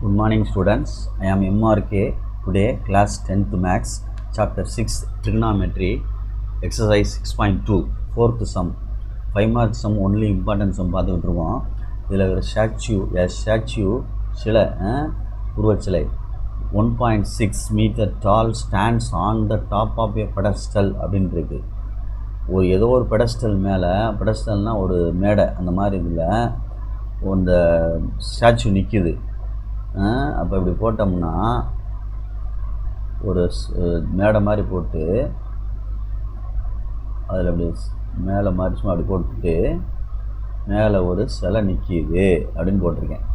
Good morning students, I am MRK. Today class 10th Maths, chapter 6 Trigonometry, exercise 6.2, 4th sum. 5 mark sum only important sum பார்த்துக்கிட்டு இருக்கோம். இதில் ஒரு statue சிலை உருவச்சிலை 1.6 meter tall stands on the top of a pedestal அப்படின்னு இருக்கு. ஏதோ ஒரு pedestal மேலே, பெடஸ்டல்னால் ஒரு மேடை, அந்த மாதிரி இதில் இந்த ஸ்டாச்சு நிற்கிது. அப்போ இப்படி போட்டோம்னா ஒரு மேடை மாதிரி போட்டு அதில் அப்படி மேலே மாதிரி சும்மா அப்படி போட்டுட்டு மேலே ஒரு சிலை நிற்கிது அப்படின்னு போட்டிருக்கேன்.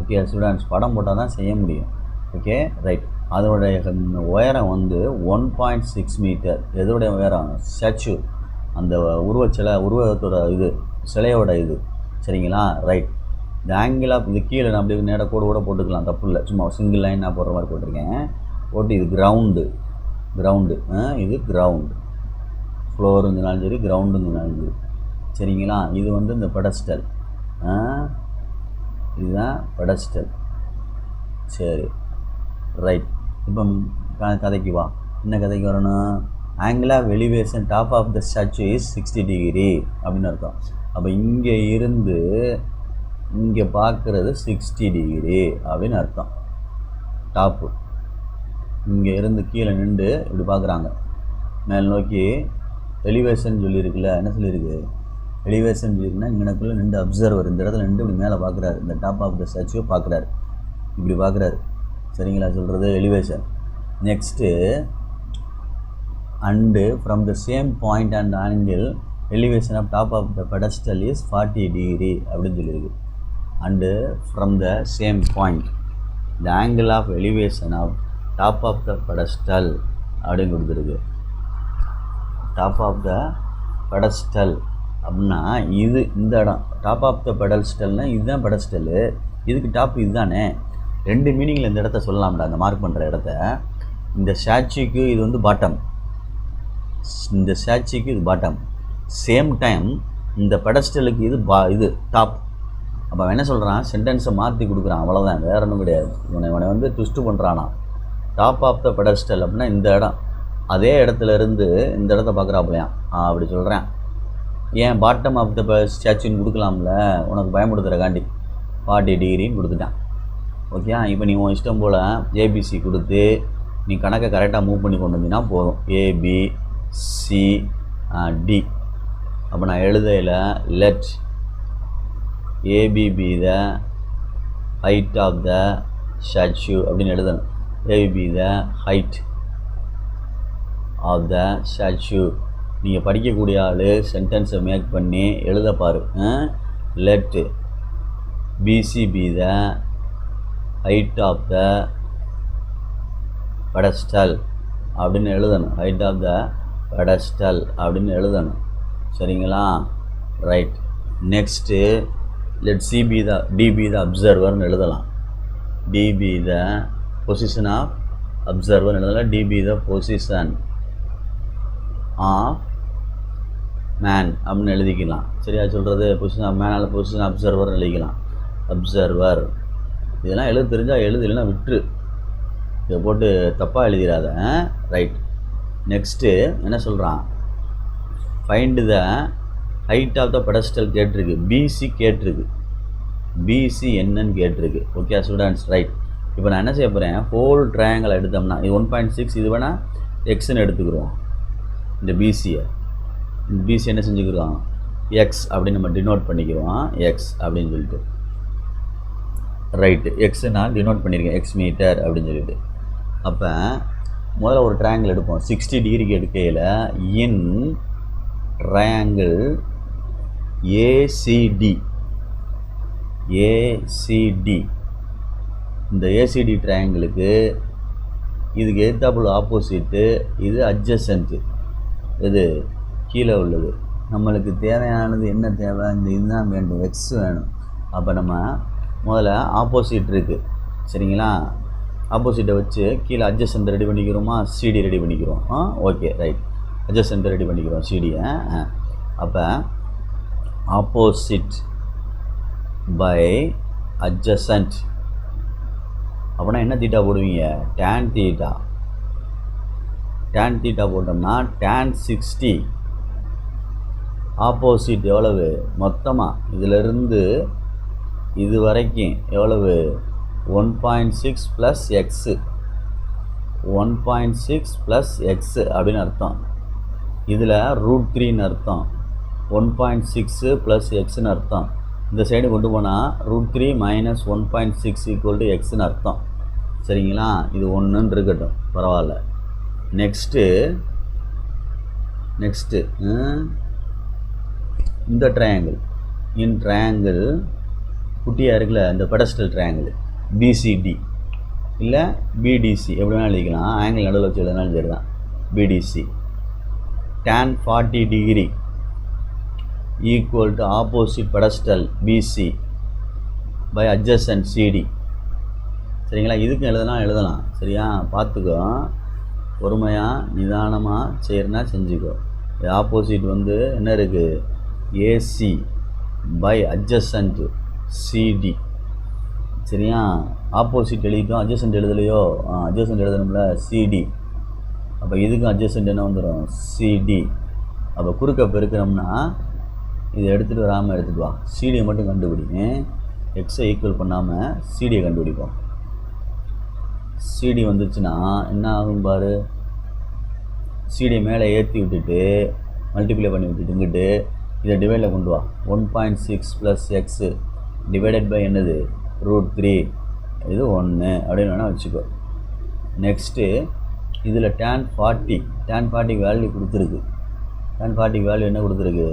ஓகே ஸ்டூடெண்ட்ஸ், படம் போட்டால் தான் செய்ய முடியும். Okay right. அதனுடைய உயரம் வந்து 1.6 மீட்டர். எதோடைய உயரம்? ஸ்டாச்சு, அந்த உருவத்தோட இது, சிலையோட இது. சரிங்களா? ரைட். இந்த ஆங்கிள் ஆஃப் இது கீழே நான் அப்படி நேராக கூட போட்டுக்கலாம், தப்பு இல்லை. சும்மா சிங்கிள் லைன் நான் போடுற மாதிரி போட்டிருக்கேன். போட்டு இது கிரவுண்டு, இது கிரவுண்டு. ஃப்ளோருங்கனாலும் சரி, கிரவுண்டுங்கனாலும் சரி. சரிங்களா? இது வந்து இந்த பெடஸ்டல், இதுதான் பெடஸ்டல். சரி ரைட். இப்போ கதைக்கு வா. என்ன கதைக்கு வரணும்? Angle of elevation top of the statue is 60 degree அப்படின்னு அர்த்தம். அப்போ இங்கே இருந்து இங்கே பார்க்குறது 60 டிகிரி அப்படின்னு அர்த்தம். டாப்பு இங்கே இருந்து கீழே நின்று இப்படி பார்க்குறாங்க, மேல் நோக்கி. எலிவேஷன் சொல்லியிருக்குல்ல, என்ன சொல்லியிருக்கு? எலிவேஷன் சொல்லியிருக்குன்னா இங்கனக்குள்ளே நின்று அப்சர்வர் இந்த இடத்துல நின்று இப்படி மேலே பார்க்குறாரு, இந்த டாப் ஆஃப் த ஸ்டாச்சுவை பார்க்குறாரு, இப்படி பார்க்குறாரு. சரிங்களா? சொல்கிறது elevation. Next and from the same point and angle elevation of top of the pedestal is 40 degree அப்படின்னு சொல்லியிருக்கு. And from the same point the angle of elevation of top of the pedestal அப்படின்னு கொடுத்துருக்கு. Top of the pedestal அப்படின்னா இது இந்த இடம். Top of த பெடஸ்டல்னால் இதுதான் பெடஸ்டலு, இதுக்கு டாப் இதுதானே. ரெண்டு மீனிங்கில் இந்த இடத்த சொல்லலாம்டா, அந்த மார்க் பண்ணுற இடத்த. இந்த ஸ்டாச்சுக்கு இது வந்து பாட்டம், இந்த ஸ்டாச்சுக்கு இது பாட்டம். சேம் டைம் இந்த பெடஸ்டலுக்கு இது இது டாப். அப்போ அவன் என்ன சொல்கிறான்? சென்டென்ஸை மாற்றி கொடுக்குறான், அவ்வளோதான், வேறு ஒன்றும் கிடையாது. இவனை வந்து ட்விஸ்ட்டு பண்ணுறானா. டாப் ஆஃப் த பெடஸ்டல் அப்படின்னா இந்த இடம், அதே இடத்துல இருந்து இந்த இடத்த பார்க்குறாப்பலையாம் அப்படி சொல்கிறேன். ஏன் பாட்டம் ஆஃப் த ஸ்டாச்சுன்னு கொடுக்கலாம்ல, உனக்கு பயமுடுத்துறக்காண்டி 40 டிகிரின்னு கொடுத்துட்டான். ஓகே, இப்போ நீ உன் இஷ்டம் போல் ஏபிசி கொடுத்து நீ கணக்கை கரெக்டாக மூவ் பண்ணி கொண்டு வந்தீங்கன்னா போதும். ABC D. அப்போ நான் எழுதையில் let AB be the height of the statue அப்படின்னு எழுதணும். AB be the height of the statue. நீங்கள் படிக்கக்கூடிய ஆள் சென்டென்ஸை மேக் பண்ணி எழுதப்பாரு. Let BC be the height of the pedestal அப்படின்னு எழுதணும். ஹைட் ஆஃப் த பெடஸ்டல் அப்படின்னு எழுதணும். சரிங்களா? Right. Next let DB the அப்சர்வர்னு எழுதலாம். DB the position of observer எழுதலாம். DB the position of man அப்படின்னு எழுதிக்கலாம். சரியா சொல்கிறது? பொசிஷன் ஆஃப் மேன் அல்ல பொசிஷன் அப்சர்வர்னு எழுதிக்கலாம். அப்சர்வர் இதெல்லாம் எழுத தெரிஞ்சால் எழுது, இல்லைன்னா விட்டுரு. இதை போட்டு தப்பாக எழுதிடாத. ரைட். நெக்ஸ்ட்டு என்ன சொல்கிறான்? Find the height of the pedestal கேட்டிருக்கு, பிசி கேட்டிருக்கு. பிசி என்னன்னு கேட்டிருக்கு. Okay students, right. இப்போ நான் என்ன செய்ய போகிறேன்? ஹோல் ட்ரையாங்கிள் எடுத்தோம்னா இது 1.6, இது வேணால் எக்ஸ்ன்னு எடுத்துக்கிறோம். இந்த பிசியை, இந்த பிசி என்ன செஞ்சுக்கிறோம்? எக்ஸ் அப்படின்னு நம்ம டினோட் பண்ணிக்கிறோம். எக்ஸ் அப்படின்னு சொல்லிட்டு ரைட்டு. எக்ஸு நான் டினோட் பண்ணியிருக்கேன், எக்ஸ் மீட்டர் அப்படின்னு சொல்லிட்டு. அப்போ முதல்ல ஒரு ட்ரையாங்கிள் எடுப்போம். 60 டிகிரிக்கு எடுக்கையில் இன் ட்ரையாங்கிள் ஏசிடி, இந்த ஏசிடி ட்ரையாங்கிளுக்கு இதுக்கு எதிர்த்தாப்புல ஆப்போசிட்டு, இது அட்ஜசன்ட்டு, இது கீழே உள்ளது. நம்மளுக்கு தேவையானது என்ன தேவை? இந்த இதுதான் வேண்டும், எக்ஸ் வேணும். அப்போ நம்ம முதல்ல ஆப்போசிட் இருக்குது. சரிங்களா? ஆப்போசிட்டை வச்சு கீழே அட்ஜசன்ட் ரெடி பண்ணிக்கிறோமா, சிடி ரெடி பண்ணிக்கிறோம். Okay right. அட்ஜசன்ட் ரெடி பண்ணிக்கிறோம் சிடியை. அப்போ ஆப்போசிட் by adjacent அப்படின்னா என்ன தீட்டா போடுவீங்க? tan theta. tan தீட்டா போட்டோம்னா tan 60 ஆப்போசிட் எவ்வளவு? மொத்தமாக இதிலிருந்து இது வரைக்கும் எவ்வளவு? 1.6 ப்ளஸ் எக்ஸு, 1.6 ப்ளஸ் எக்ஸு அப்படின்னு அர்த்தம். இதில் √3ன்னு அர்த்தம், 1.6 ப்ளஸ் எக்ஸ்ன்னு அர்த்தம். இந்த சைடு கொண்டு போனால் √3 மைனஸ் 1.6 ஈக்குவல் டு எக்ஸ்ன்னு அர்த்தம். சரிங்களா? இது ஒன்றுன்னு இருக்கட்டும், பரவாயில்ல. நெக்ஸ்ட்டு இந்த ட்ரையாங்கிள், இன் ட்ரையாங்கிள் குட்டியாக இருக்குல்ல, இந்த பெடஸ்டல் ட்ரையாங்கிள் பிசிடி இல்லை பிடிசி எப்படி வேணாலும் எழுதிக்கலாம், ஆங்கிள் நடுவில் வச்சு எழுதினாலும் சரி தான். BDC tan 40 degree equal to opposite pedestal BC by adjacent CD. சரிங்களா? இதுக்கும் எழுதலாம். சரியா? பார்த்துக்கோ, பொறுமையாக நிதானமாக செய்கிறனா செஞ்சுக்கோ. ஆப்போசிட் வந்து என்ன இருக்குது? AC by adjacent CD. சரியா? ஆப்போசிட் எழுதிட்டோம், அட்ஜசன்ட் எழுதலையோ? அட்ஜசன்ட் எழுதணும்ல, சிடி. அப்போ இதுக்கும் அட்ஜசன்ட் என்ன வந்துடும்? சிடி. அப்போ குறுக்க பெருக்கிறோம்னா இதை எடுத்துகிட்டு வராமல் எடுத்துகிட்டு வா, சிடியை மட்டும் கண்டுபிடிங்க. எக்ஸை ஈக்குவல் பண்ணாமல் சிடியை கண்டுபிடிப்போம். சிடி வந்துச்சுன்னா என்ன ஆகும் பாரு, சிடியை மேலே ஏற்றி விட்டுட்டு மல்டிப்ளை பண்ணி விட்டுட்டு இங்கிட்டு இதை டிவைடில் கொண்டு வா. 1.6 ப்ளஸ் எக்ஸு டிவைடட் பை என்னது? √3. இது 1 அப்படின்னு வேணால் வச்சுக்கோ. நெக்ஸ்ட்டு இதில் tan 40 வேல்யூ கொடுத்துருக்கு. tan 40 வேல்யூ என்ன கொடுத்துருக்கு?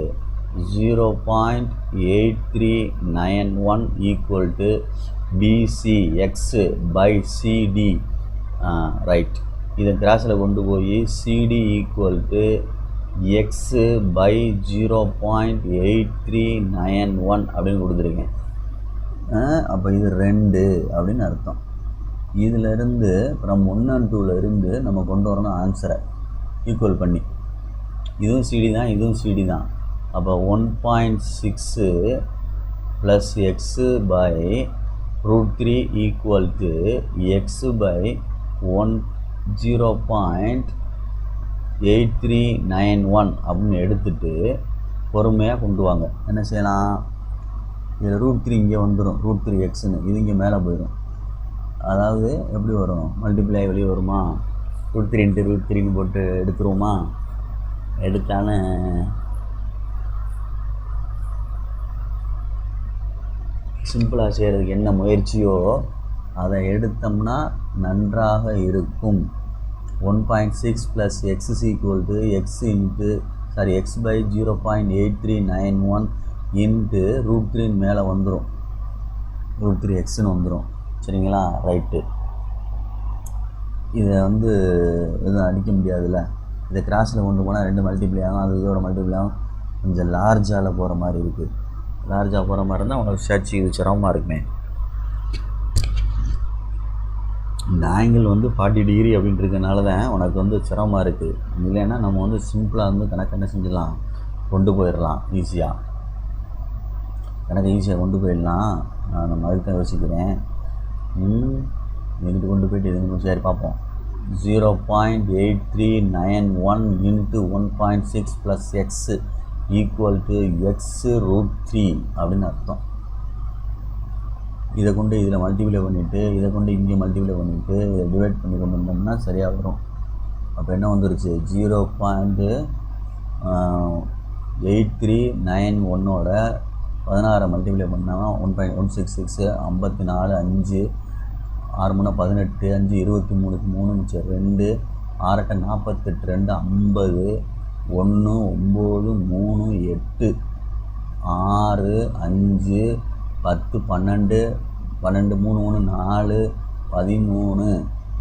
0.8391 equal to BCX by CD. Right. இதை கிராஸில் கொண்டு போய் CD equal to x by 0.8391 அப்படின்னு கொடுத்துருக்கேன். அப்போ இது 2 அப்படின்னு அர்த்தம். இதிலிருந்து அப்புறம் 1 and 2ல் இருந்து நம்ம கொண்டு வரணும் ஆன்சரை ஈக்குவல் பண்ணி. இதுவும் சிடி தான், இதுவும் சிடி தான். அப்போ 1.6 plus x by √3 equal to x by 0.8391 அப்படின்னு எடுத்துட்டு பொறுமையாக கொண்டு வாங்க. என்ன செய்யலாம்? இதில் √3 இங்கே வந்துடும், √3xன்னு. இது இங்கே மேலே போயிடும். அதாவது எப்படி வரும்? மல்டிப்ளை வெளியே வருமா? √3 × √3ன்னு போட்டு எடுத்துருவோமா? எடுத்தானே சிம்பிளாக செய்கிறதுக்கு என்ன முயற்சியோ அதை எடுத்தோம்னா நன்றாக இருக்கும். 1.6 plus x equal to x by 0.8391 into √3 மேலே வந்துடும், √3xன்னு வந்துடும். சரிங்களா? ரைட்டு. இதை வந்து எதுவும் அடிக்க முடியாதுல்ல. இதை கிராஸில் கொண்டு போனால் 2 மல்டிப்ளை ஆகும், அது இதோட மல்டிப்ளை ஆகும். கொஞ்சம் லார்ஜால் போகிற மாதிரி இருக்குது. லார்ஜாக போகிற மாதிரி இருந்தால் உனக்கு சர்ச் இது சிரமமாக இருக்குமே. இந்த ஆங்கிள் வந்து 40 டிகிரி அப்படின்றதுனால தான் உனக்கு வந்து சிரமமாக இருக்குது. இல்லைன்னா நம்ம வந்து சிம்பிளாக வந்து கணக்கு என்ன செஞ்சிடலாம், கொண்டு போயிடலாம் ஈஸியாக. கணக்கு ஈஸியாக கொண்டு போயிடலாம். நான் நம்ம அதுக்கு தான் யோசிக்கிறேன். இதுக்கிட்ட கொண்டு போய்ட்டு எதுவும் சரி பார்ப்போம். 0.8391 into 1.6 plus x equal to x √3 அப்படின்னு அர்த்தம். இதை கொண்டு இதில் மல்டிப்ளை பண்ணிவிட்டு இதை கொண்டு இங்கே மல்டிப்ளை பண்ணிவிட்டு இதை டிவைட் பண்ணி கொண்டு வந்தோம்னா சரியாக வரும். அப்போ என்ன வந்துருச்சு? 0.8391ஓட 16 மல்டிப்ளை பண்ணால் 1.166 54 5 6 3 18 5 23 3 மிச்சம் 2 6 8 48 2 50 1 9 3 8 6 5 10 12 12 3 3 4 13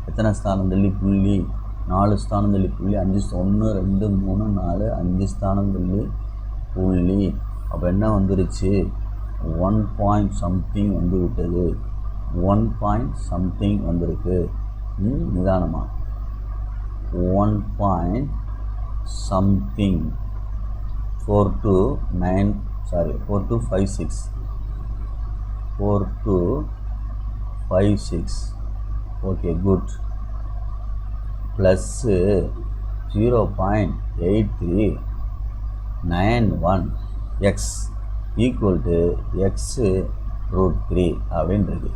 எத்தனை ஸ்தானம் தள்ளி புள்ளி? 4 ஸ்தானம் தள்ளி புள்ளி. 5 1 2 3 4 5 ஸ்தானம் தள்ளி புள்ளி. அப்போ என்ன வந்துருச்சு? 1 பாயிண்ட் சம்திங் வந்து விட்டது. 1 பாயிண்ட் சம்திங் வந்திருக்கு. நிதானமாக 1 point something 4256 4256 okay good plus 0.8391 X equal to x√3 அப்படின்றது.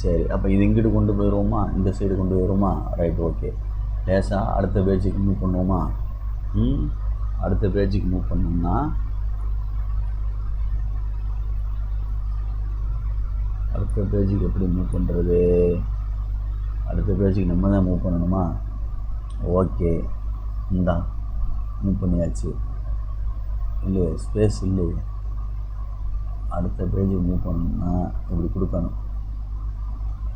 சரி, அப்போ இது இங்கிட்டு கொண்டு போயிடுவோமா, இந்த சைடு கொண்டு போயிடுவோமா? Right, okay. லேசாக அடுத்த பேஜுக்கு மூவ் பண்ணுவோமா? அடுத்த பேஜுக்கு மூவ் பண்ணோம்னா அடுத்த பேஜுக்கு எப்படி மூவ் பண்ணுறது? அடுத்த பேஜுக்கு நம்ம தான் மூவ் பண்ணணுமா? ஓகே, இந்தா மூவ் பண்ணியாச்சு. இல்லை ஸ்பேஸ் இல்லை. அடுத்த பேஜுக்கு மூவ் பண்ணணும்னா இப்படி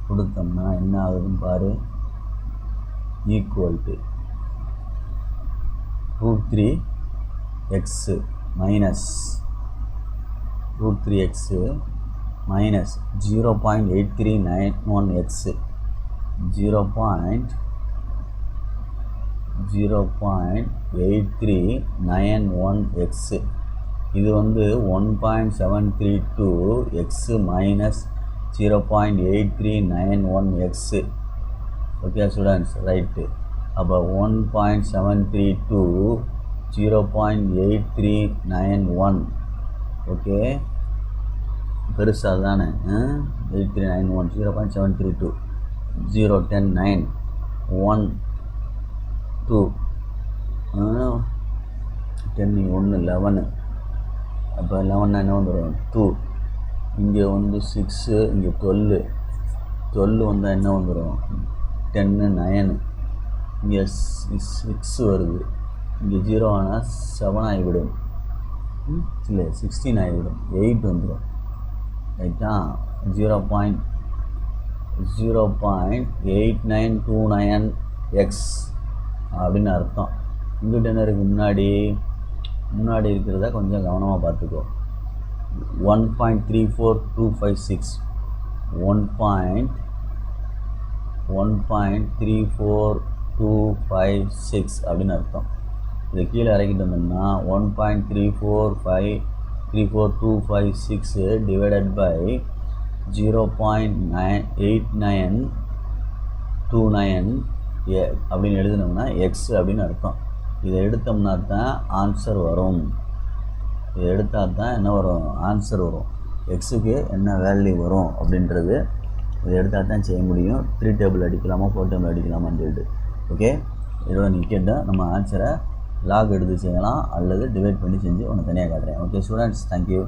கொடுத்தோம்னா என்ன ஆகுதுன்னு பாரு. Equal to √3x minus √3x minus 0.8391x 0.8391x இது வந்து 1.732x minus 0.8391x. Okay students, right. அப்போ 1.732 0.8391 ஓகே, பெருசாக தானே 8391 0.732 0.109 1 2 10 1 11. அப்போ 11 என்ன வந்துடும் 2. இங்கே வந்து 6, இங்கே 12 வந்தால் என்ன வந்துடும் 10 9. இங்கே 6 வருது. இங்கே 0 ஆனால் 7 ஆகிவிடும். இல்லை 16 ஆகிவிடும். 8 வந்துடும். ரைட்டா? 0.8929x அப்படின்னு அர்த்தம். இங்கிட்ட என்ன இருக்குது? முன்னாடி இருக்கிறத கொஞ்சம் கவனமாக பார்த்துக்கோ. 1.34256 1.34256 அப்படின்னு அர்த்தம். இதை கீழே இறக்கிட்டு வந்தோம்னா 1.34256 டிவைடட் பை 0.8929 அப்படின்னு எழுதினோம்னா எக்ஸ் அப்படின்னு அர்த்தம். இதை எடுத்தோம்னா தான் ஆன்சர் வரும். இதை எடுத்தால் தான் என்ன வரும்? ஆன்சர் வரும். எக்ஸுக்கு என்ன வேல்யூ வரும் அப்படின்றது இதை எடுத்தால் தான் செய்ய முடியும். 3 டேபிள் அடிக்கலாமா 4 டேபிள் அடிக்கலாமான்னு சொல்லிட்டு. ஓகே, இதோட நிற்கட்டும். நம்ம ஆன்சரை லாக் எடுத்து செய்யலாம் அல்லது டிவைட் பண்ணி செஞ்சு ஒன்று தனியாக காட்டுறேன். Okay students, thank you.